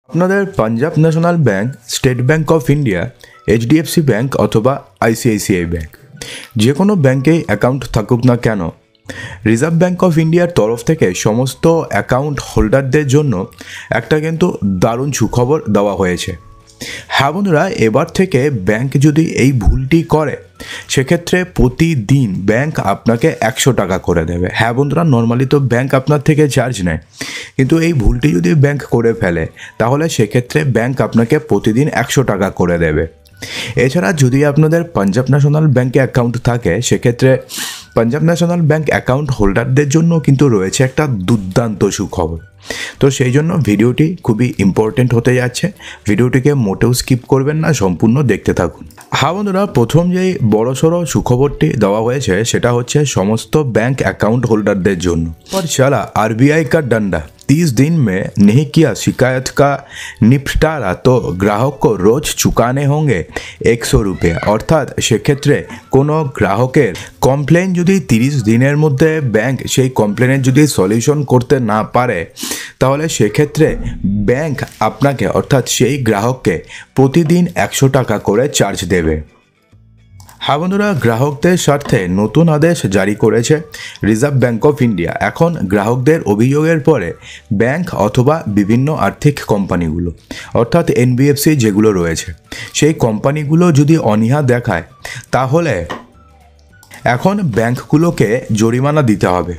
আপনাদের Punjab national bank, state bank of India, HDFC bank অথবা ICICI bank, যে কোনো ব্যাংকেই অ্যাকাউন্ট থাকুক না কেন, রিজার্ভ ব্যাংক অফ ইন্ডিয়ার তরফ থেকে সমস্ত অ্যাকাউন্ট হোল্ডারদের জন্য একটা কিন্তু দারুণ সুখবর দেওয়া হয়েছে। হ্যাঁ বন্ধুরা, এবার থেকে ব্যাংক যদি এই ভুলটি করে সেক্ষেত্রে প্রতিদিন ব্যাংক আপনাকে 100 টাকা করে দেবে। হ্যাঁ বন্ধুরা, নর্মালি তো ব্যাংক আপনার থেকে চার্জ নেয়, কিন্তু এই ভুলটি যদি ব্যাংক করে ফেলে তাহলে সেক্ষেত্রে ব্যাংক আপনাকে প্রতিদিন 100 টাকা করে দেবে। এছাড়া যদি আপনাদের পাঞ্জাব ন্যাশনাল ব্যাংকে অ্যাকাউন্ট থাকে সেক্ষেত্রে পাঞ্জাব ন্যাশনাল ব্যাংক অ্যাকাউন্ট হোল্ডারদের জন্য কিন্তু রয়েছে একটা দুর্দান্ত সুখবর। তো সেই জন্য ভিডিওটি খুবই ইম্পর্টেন্ট হতে যাচ্ছে, ভিডিওটিকে মোটেও স্কিপ করবেন না, সম্পূর্ণ দেখতে থাকুন। হ্যাঁ বন্ধুরা, প্রথম যেই বড়সড় সুখবরটি দেওয়া হয়েছে সেটা হচ্ছে সমস্ত बैंक अकाउंट होल्डरদের জন্য। पर चला आरबीआई का डंडा, 30 दिन में नहीं किया शिकायत का निपटारा तो ग्राहक को रोज चुकाने होंगे 100 रुपये। অর্থাৎ সেক্ষেত্রে কোনো গ্রাহকের কমপ্লেন যদি 30 দিনের মধ্যে ব্যাংক সেই কমপ্লেনের যদি সলিউশন করতে না পারে তাহলে সেক্ষেত্রে ব্যাংক আপনাকে অর্থাৎ সেই গ্রাহককে প্রতিদিন 100 টাকা করে চার্জ দেবে। হ্যাঁ বন্ধুরা, গ্রাহকদের স্বার্থে নতুন আদেশ জারি করেছে রিজার্ভ ব্যাংক অফ ইন্ডিয়া। এখন গ্রাহকদের অভিযোগের পরে ব্যাংক অথবা বিভিন্ন আর্থিক কোম্পানিগুলো অর্থাৎ এনবিএফসি যেগুলো রয়েছে সেই কোম্পানিগুলো যদি অনীহা দেখায় তাহলে এখন ব্যাংকগুলোকে জরিমানা দিতে হবে।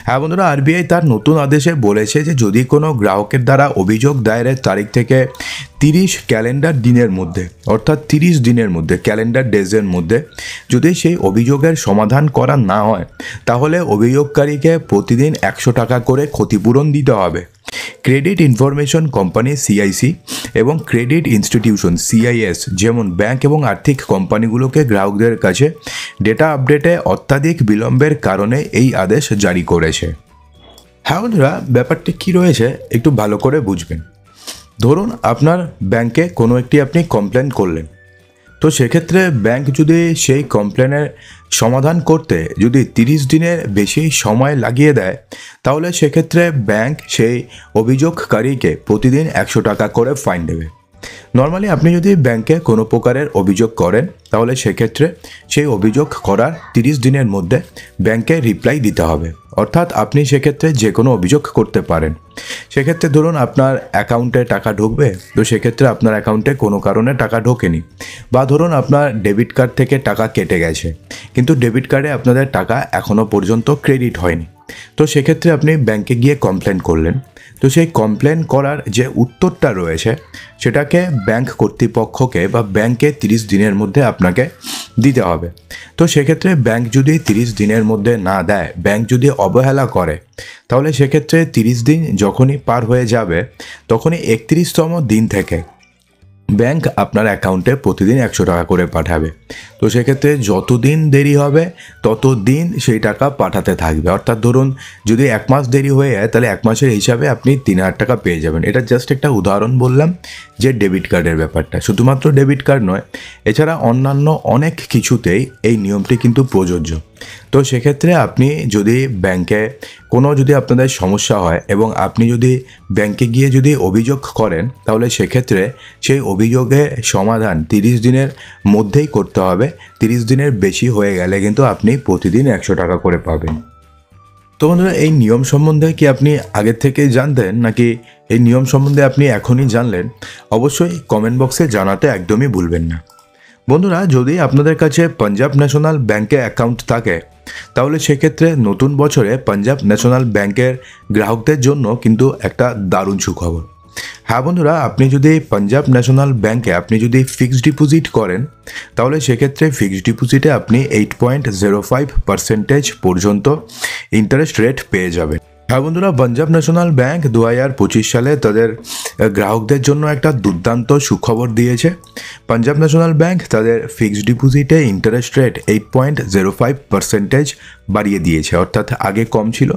হ্যাঁ বন্ধুরা, আরবিআই তার নতুন আদেশে বলেছে যে যদি কোনো গ্রাহকের দ্বারা অভিযোগ দায়েরের তারিখ থেকে 30 ক্যালেন্ডার দিনের মধ্যে অর্থাৎ 30 দিনের মধ্যে ক্যালেন্ডার ডেজের মধ্যে যদি সেই অভিযোগের সমাধান করা না হয় তাহলে অভিযোগকারীকে প্রতিদিন 100 টাকা করে ক্ষতিপূরণ দিতে হবে। ক্রেডিট ইনফরমেশন কোম্পানি সিআইসি এবং ক্রেডিট ইনস্টিটিউশন সিআইএস যেমন ব্যাংক এবং আর্থিক কোম্পানিগুলোকে গ্রাহকদের কাছে ডেটা আপডেটে অত্যাধিক বিলম্বের কারণে এই আদেশ জারি করেছে। হ্যাঁ বন্ধুরা, ব্যাপারটি কী রয়েছে একটু ভালো করে বুঝবেন। ধরুন আপনার ব্যাংকে কোনো একটি আপনি কমপ্লেন করলেন, তো সেক্ষেত্রে ব্যাংক যদি সেই কমপ্লেনের সমাধান করতে যদি 30 দিনের বেশি সময় লাগিয়ে দেয় তাহলে সেক্ষেত্রে ব্যাংক সেই অভিযোগকারীকে প্রতিদিন 100 টাকা করে ফাইন দেবে। নর্মালি আপনি যদি ব্যাংকে কোনো প্রকারের অভিযোগ করেন তাহলে সেক্ষেত্রে সেই অভিযোগ করার 30 দিনের মধ্যে ব্যাংকে রিপ্লাই দিতে হবে। অর্থাৎ আপনি সেক্ষেত্রে যে কোনো অভিযোগ করতে পারেন। সেক্ষেত্রে ধরুন আপনার অ্যাকাউন্টে টাকা ঢুকবে, তো সেক্ষেত্রে আপনার অ্যাকাউন্টে কোনো কারণে টাকা ঢোকেনি, বা ধরুন আপনার ডেবিট কার্ড থেকে টাকা কেটে গেছে কিন্তু ডেবিট কার্ডে আপনাদের টাকা এখনও পর্যন্ত ক্রেডিট হয়নি, তো সেক্ষেত্রে আপনি ব্যাংকে গিয়ে কমপ্লেন করলেন। তো সেই কমপ্লেন করার যে উত্তরটা রয়েছে সেটাকে ব্যাংক কর্তৃপক্ষকে বা ব্যাংকে 30 দিনের মধ্যে আপনাকে দিতে হবে। তো সেক্ষেত্রে ব্যাংক যদি 30 দিনের মধ্যে না দেয়, ব্যাংক যদি অবহেলা করে তাহলে সেক্ষেত্রে 30 দিন যখনই পার হয়ে যাবে তখনই 31তম দিন থেকে ব্যাংক আপনার অ্যাকাউন্টে প্রতিদিন 100 টাকা করে পাঠাবে। তো সেক্ষেত্রে যতদিন দেরি হবে ততদিন সেই টাকা পাঠাতে থাকবে। অর্থাৎ ধরুন যদি 1 মাস দেরি হয়ে যায় তাহলে 1 মাসের হিসাবে আপনি 3000 টাকা পেয়ে যাবেন। এটা জাস্ট একটা উদাহরণ বললাম যে ডেবিট কার্ডের ব্যাপারটা, শুধুমাত্র ডেবিট কার্ড নয়, এছাড়া অন্যান্য অনেক কিছুতেই এই নিয়মটি কিন্তু প্রযোজ্য। তো সেক্ষেত্রে আপনি যদি ব্যাংকে কোনো যদি আপনাদের সমস্যা হয় এবং আপনি যদি ব্যাংকে গিয়ে যদি অভিযোগ করেন তাহলে সেক্ষেত্রে সেই অভিযোগের সমাধান 30 দিনের মধ্যেই করতে হবে। 30 দিনের বেশি হয়ে গেলে কিন্তু আপনি প্রতিদিন 100 টাকা করে পাবেন। তো বন্ধুরা, এই নিয়ম সম্বন্ধে কি আপনি আগের থেকেই জানতেন নাকি এই নিয়ম সম্বন্ধে আপনি এখনই জানলেন? অবশ্যই কমেন্ট বক্সে জানাতে একদমই ভুলবেন না। বন্ধুরা, যদি আপনাদের কাছে পাঞ্জাব ন্যাশনাল ব্যাংকে অ্যাকাউন্ট থাকে তাহলে সেক্ষেত্রে নতুন বছরে পাঞ্জাব ন্যাশনাল ব্যাংকের গ্রাহকদের জন্য কিন্তু একটা দারুণ সুখবর। হ্যাঁ বন্ধুরা, আপনি যদি পাঞ্জাব ন্যাশনাল ব্যাংকে আপনি যদি ফিক্সড ডিপোজিট করেন তাহলে সেক্ষেত্রে ফিক্সড ডিপোজিটে আপনি 8.05% পর্যন্ত ইন্টারেস্ট রেট পেয়ে যাবেন। হ্যাঁ বন্ধুরা, পাঞ্জাব ন্যাশনাল ব্যাংক 2025 সালে তাদের গ্রাহকদের জন্য একটা দুর্দান্ত সুখবর দিয়েছে। পাঞ্জাব ন্যাশনাল ব্যাংক তাদের ফিক্সড ডিপোজিটে ইন্টারেস্ট রেট 8.05% বাড়িয়ে দিয়েছে। অর্থাৎ আগে কম ছিল,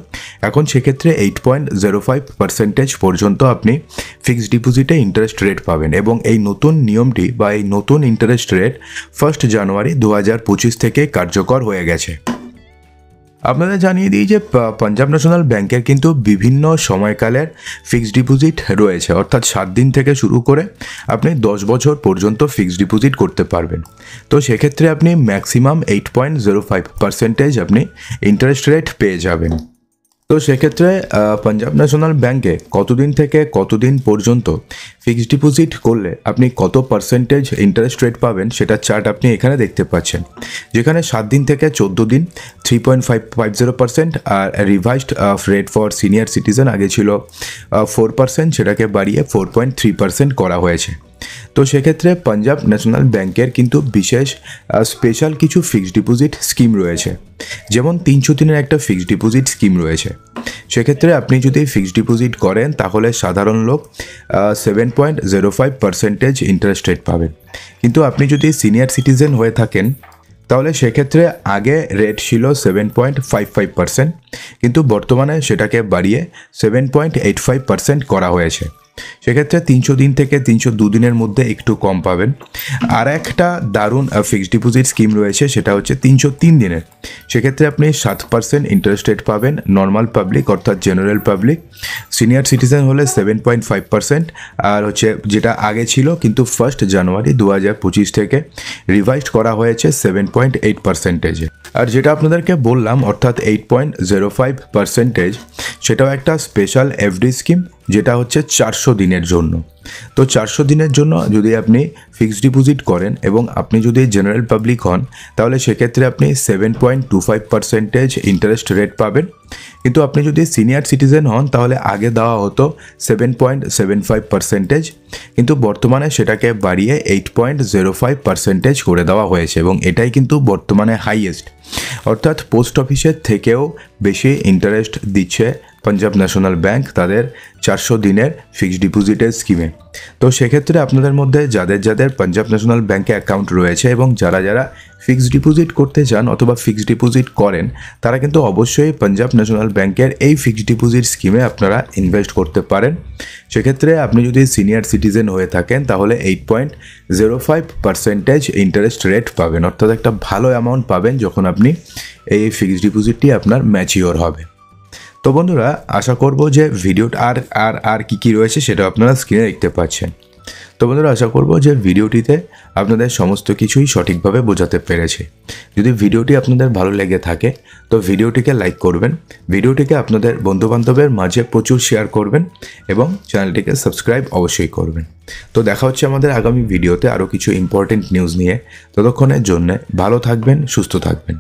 এখন সেক্ষেত্রে 8.05% পর্যন্ত আপনি ফিক্সড ডিপোজিটে ইন্টারেস্ট রেট পাবেন। এবং এই নতুন নিয়মটি বা এই নতুন ইন্টারেস্ট রেট 1 জানুয়ারি 2025 থেকে কার্যকর হয়ে গেছে। আপনাদের জানিয়ে দিই যে পাঞ্জাব ন্যাশনাল ব্যাংকের কিন্তু বিভিন্ন সময়কালের ফিক্সড ডিপোজিট রয়েছে, অর্থাৎ 7 দিন থেকে শুরু করে আপনি 10 বছর পর্যন্ত ফিক্সড ডিপোজিট করতে পারবেন। তো সেক্ষেত্রে আপনি ম্যাক্সিমাম 8.05% আপনি ইন্টারেস্ট রেট পেয়ে যাবেন। তো সেক্ষেত্রে পাঞ্জাব ন্যাশনাল ব্যাংকে কতদিন থেকে কতদিন পর্যন্ত ফিক্সড ডিপোজিট করলে আপনি কত পার্সেন্টেজ ইন্টারেস্ট রেট পাবেন সেটার চার্ট আপনি এখানে দেখতে পাচ্ছেন, যেখানে 7 দিন থেকে 14 দিন 3.550%, আর revised rate for senior citizen আগে ছিল 4%, সেটাকে বাড়িয়ে 4.3% করা হয়েছে। তো সেক্ষেত্রে পাঞ্জাব ন্যাশনাল ব্যাংকের কিন্তু বিশেষ স্পেশাল কিছু ফিক্সড ডিপোজিট স্কিম রয়েছে, যেমন 300 দিনের একটা ফিক্সড ডিপোজিট স্কিম রয়েছে। সেক্ষেত্রে আপনি যদি ফিক্সড ডিপোজিট করেন তাহলে সাধারণ লোক 7.05% ইন্টারেস্ট রেট পাবেন, কিন্তু আপনি যদি সিনিয়র সিটিজেন হয়ে থাকেন তাহলে সেক্ষেত্রে আগে রেট ছিল 7.55%, কিন্তু বর্তমানে সেটাকে বাড়িয়ে 7.85% করা হয়েছে। সেক্ষেত্রে 300 দিন থেকে 302 দিনের মধ্যে একটু কম পাবেন। আর একটা দারুণ ফিক্সড ডিপোজিট স্কিম রয়েছে, সেটা হচ্ছে 303 দিনের। সেক্ষেত্রে আপনি 7% ইন্টারেস্ট রেট পাবেন নর্মাল পাবলিক অর্থাৎ জেনারেল পাবলিক, সিনিয়র সিটিজেন হলে 7.5%, আর হচ্ছে যেটা আগে ছিল কিন্তু 1 জানুয়ারি 2025 থেকে রিভাইজড করা হয়েছে 7.8%। আর যেটা আপনাদেরকে বললাম অর্থাৎ 8.05%, সেটাও একটা স্পেশাল এফডি স্কিম, যেটা হচ্ছে 400 দিনের জন্য। তো 400 দিনের জন্য যদি আপনি ফিক্সড ডিপোজিট করেন এবং আপনি যদি জেনারেল পাবলিক হন তাহলে সেক্ষেত্রে আপনি 7.25% ইন্টারেস্ট রেট পাবেন, কিন্তু আপনি যদি সিনিয়র সিটিজেন হন তাহলে আগে দেওয়া হতো 7.75%, কিন্তু বর্তমানে সেটাকে বাড়িয়ে 8.05% করে দেওয়া হয়েছে, এবং এটাই কিন্তু বর্তমানে হাইয়েস্ট, অর্থাৎ পোস্ট অফিসের থেকেও বেশি ইন্টারেস্ট দিচ্ছে পাঞ্জাব ন্যাশনাল ব্যাংক তাদের 400 দিনের ফিক্সড ডিপোজিটের স্কিমে। তো সেক্ষেত্রে আপনাদের মধ্যে যাদের যাদের পাঞ্জাব ন্যাশনাল ব্যাংকে অ্যাকাউন্ট রয়েছে এবং যারা যারা ফিক্সড ডিপোজিট করতে চান অথবা ফিক্সড ডিপোজিট করেন, তারা কিন্তু অবশ্যই পাঞ্জাব ন্যাশনাল ব্যাংকের এই ফিক্সড ডিপোজিট স্কিমে আপনারা ইনভেস্ট করতে পারেন। সেক্ষেত্রে আপনি যদি সিনিয়র সিটিজেন হয়ে থাকেন তাহলে 8.05% ইন্টারেস্ট রেট পাবেন, অর্থাৎ একটা ভালো অ্যামাউন্ট পাবেন যখন আপনি এই ফিক্সড ডিপোজিটটি আপনার ম্যাচিওর হবে। তো বন্ধুরা, আশা করব যে ভিডিওটা আর কি রয়েছে সেটা আপনারা স্ক্রিনে দেখতে পাচ্ছেন। তো বন্ধুরা, আশা করব যে ভিডিওটিতে আপনাদের সমস্ত কিছুই সঠিকভাবে বোঝাতে পেরেছি। যদি ভিডিওটি আপনাদের ভালো লেগে থাকে তো ভিডিওটিকে লাইক করবেন, ভিডিওটিকে আপনাদের বন্ধুবান্ধবের মাঝে প্রচুর শেয়ার করবেন এবং চ্যানেলটিকে সাবস্ক্রাইব অবশ্যই করবেন। তো দেখা হচ্ছে আমাদের আগামী ভিডিওতে আরও কিছু ইম্পর্টেন্ট নিউজ নিয়ে। ততক্ষণের জন্য ভালো থাকবেন, সুস্থ থাকবেন।